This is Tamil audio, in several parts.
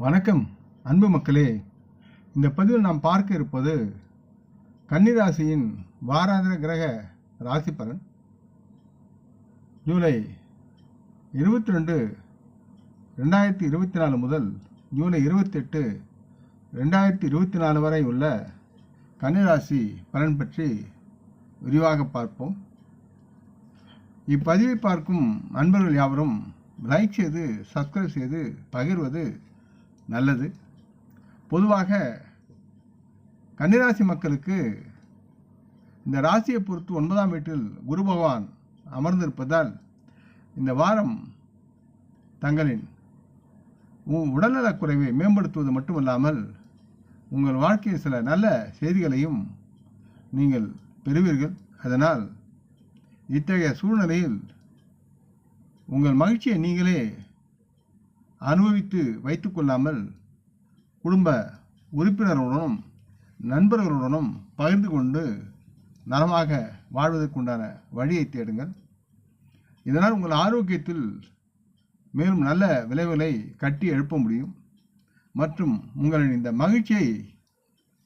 வணக்கம் அன்பு மக்களே. இந்த பதிவில் நாம் பார்க்க இருப்பது கன்னிராசியின் வாராந்திர கிரக ராசி பலன். ஜூலை 22, 2024 முதல் ஜூலை 28, 2024 வரை உள்ள கன்னிராசி பலன் பற்றி விரிவாக பார்ப்போம். இப்பதிவை பார்க்கும் நண்பர்கள் யாவரும் லைக் செய்து சப்ஸ்கிரைப் செய்து பகிர்வது நல்லது. பொதுவாக கன்னிராசி மக்களுக்கு இந்த ராசியை பொறுத்து 9ஆம் வீட்டில் குரு பகவான் அமர்ந்திருப்பதால் இந்த வாரம் தங்களின் உடல்நலக் குறைவை மேம்படுத்துவது மட்டுமல்லாமல் உங்கள் வாழ்க்கையில் சில நல்ல செய்திகளையும் நீங்கள் பெறுவீர்கள். அதனால் இத்தகைய சூழ்நிலையில் உங்கள் மகிழ்ச்சியை நீங்களே அனுபவித்து வைத்துக்கொள்ளாமல் குடும்ப உறுப்பினர்களுடனும் நண்பர்களுடனும் பகிர்ந்து கொண்டு நலமாக வாழ்வதற்குண்டான வழியை தேடுங்கள். இதனால் உங்கள் ஆரோக்கியத்தில் மேலும் நல்ல விளைவுகளை கட்டி எழுப்ப முடியும் மற்றும் உங்களின் இந்த மகிழ்ச்சியை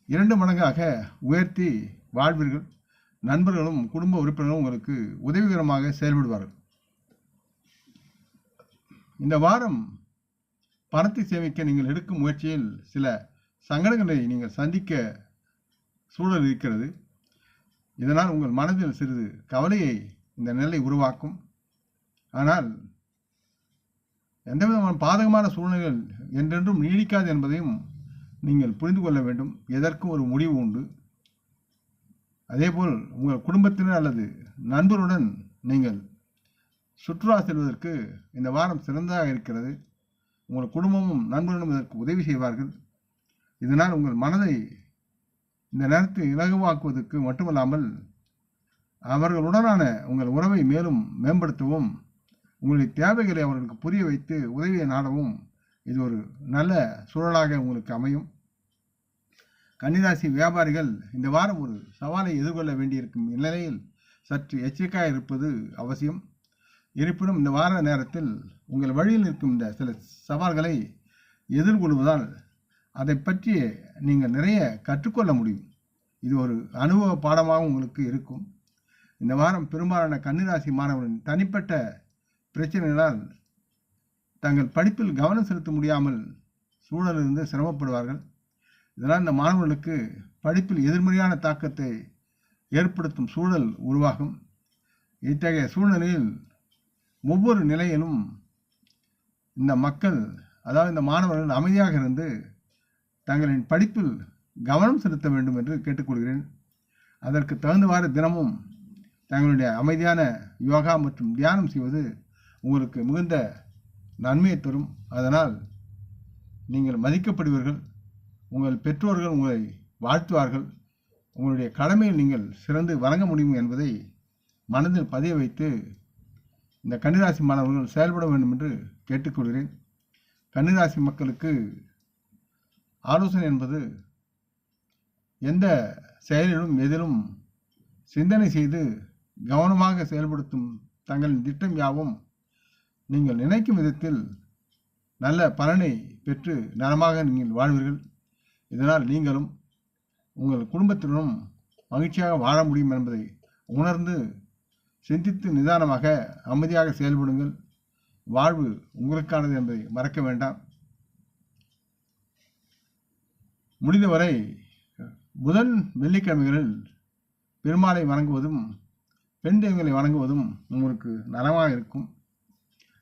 2 மடங்காக உயர்த்தி வாழ்வீர்கள். நண்பர்களும் குடும்ப உறுப்பினர்களும் உங்களுக்கு உதவிகரமாக செயல்படுவார்கள். இந்த வாரம் பணத்தை சேமிக்க நீங்கள் எடுக்கும் முயற்சியில் சில சங்கடங்களை நீங்கள் சந்திக்க சூழல் இருக்கிறது. இதனால் உங்கள் மனதில் சிறிது கவலையை இந்த நிலை உருவாக்கும். ஆனால் எந்தவிதமான பாதகமான சூழ்நிலைகள் என்றென்றும் நீடிக்காது என்பதையும் நீங்கள் புரிந்து கொள்ள வேண்டும். எதற்கும் ஒரு முடிவு உண்டு. அதேபோல் உங்கள் குடும்பத்தினர் அல்லது நண்பருடன் நீங்கள் சுற்றுலா செல்வதற்கு இந்த வாரம் சிறந்ததாக இருக்கிறது. உங்கள் குடும்பமும் நண்பர்களும் இதற்கு உதவி செய்வார்கள். இதனால் உங்கள் மனதை இந்த நேரத்தில் இலகுவாக்குவதற்கு மட்டுமல்லாமல் அவர்களுடனான உங்கள் உறவை மேலும் மேம்படுத்தவும் உங்களுடைய தேவைகளை அவர்களுக்கு புரிய வைத்து உதவியை நாடவும் இது ஒரு நல்ல சூழலாக உங்களுக்கு அமையும். கன்னிராசி வியாபாரிகள் இந்த வாரம் ஒரு சவாலை எதிர்கொள்ள வேண்டியிருக்கும் நிலையில் சற்று எச்சரிக்கையாக இருப்பது அவசியம். இருப்பினும் இந்த வார நேரத்தில் உங்கள் வழியில் இருக்கும் இந்த சில சவால்களை எதிர்கொள்வதால் அதை பற்றி நீங்கள் நிறைய கற்றுக்கொள்ள முடியும். இது ஒரு அனுபவ பாடமாக உங்களுக்கு இருக்கும். இந்த வாரம் பெரும்பாலான கன்னிராசி மாணவர்களின் தனிப்பட்ட பிரச்சனைகளால் தங்கள் படிப்பில் கவனம் செலுத்த முடியாமல் சூழலிருந்து சிரமப்படுவார்கள். இதனால் இந்த மாணவர்களுக்கு படிப்பில் எதிர்மறையான தாக்கத்தை ஏற்படுத்தும் சூழல் உருவாகும். இத்தகைய சூழ்நிலையில் ஒவ்வொரு நிலையிலும் இந்த மக்கள், அதாவது இந்த மாணவர்கள் அமைதியாக இருந்து தங்களின் படிப்பில் கவனம் செலுத்த வேண்டும் என்று கேட்டுக்கொள்கிறேன். அதற்கு தகுந்தவாறு தினமும் தங்களுடைய அமைதியான யோகா மற்றும் தியானம் செய்வது உங்களுக்கு மிகுந்த நன்மையை தரும். அதனால் நீங்கள் மதிக்கப்படுவீர்கள். உங்கள் பெற்றோர்கள் உங்களை வாழ்த்துவார்கள். உங்களுடைய கடமையில் நீங்கள் சிறந்து வழங்க முடியும் என்பதை மனதில் பதிய வைத்து இந்த கன்னிராசி மாணவர்கள் செயல்பட வேண்டும் என்று கேட்டுக்கொள்கிறேன். கன்னிராசி மக்களுக்கு ஆலோசனை என்பது எந்த செயலிலும் எதிலும் சிந்தனை செய்து கவனமாக செயல்படுத்தும் தங்களின் திட்டம் யாவும் நீங்கள் நினைக்கும் விதத்தில் நல்ல பலனை பெற்று நலமாக நீங்கள் வாழ்வீர்கள். இதனால் நீங்களும் உங்கள் குடும்பத்தினரும் மகிழ்ச்சியாக வாழ முடியும் என்பதை உணர்ந்து சிந்தித்து நிதானமாக அமைதியாக செயல்படுங்கள். வாழ்வு உங்களுக்கானது என்பதை மறக்க வேண்டாம். முடிந்தவரை புதன் வெள்ளிக்கிழமைகளில் பெருமாளை வணங்குவதும் பெண் தெய்வங்களை வணங்குவதும் உங்களுக்கு நலமாக இருக்கும்.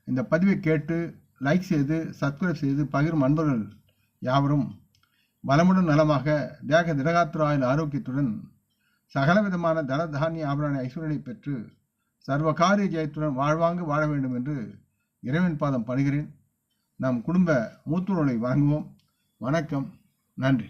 இந்த பதிவை கேட்டு லைக் செய்து சப்ஸ்கிரைப் செய்து பகிரும் நண்பர்கள் யாவரும் வளமுடன் நலமாக தேக திடகாத்திர ஆரோக்கியத்துடன் சகலவிதமான தன தானிய ஆபரண ஐஸ்வர்யனை பெற்று சர்வகாரிய ஜெயத்துடன் வாழ்வாங்கு வாழ வேண்டும் என்று இறைவன் பாதம் பணிகிறேன். நம் குடும்ப மூத்தோர்களை வணங்குவோம். வணக்கம். நன்றி.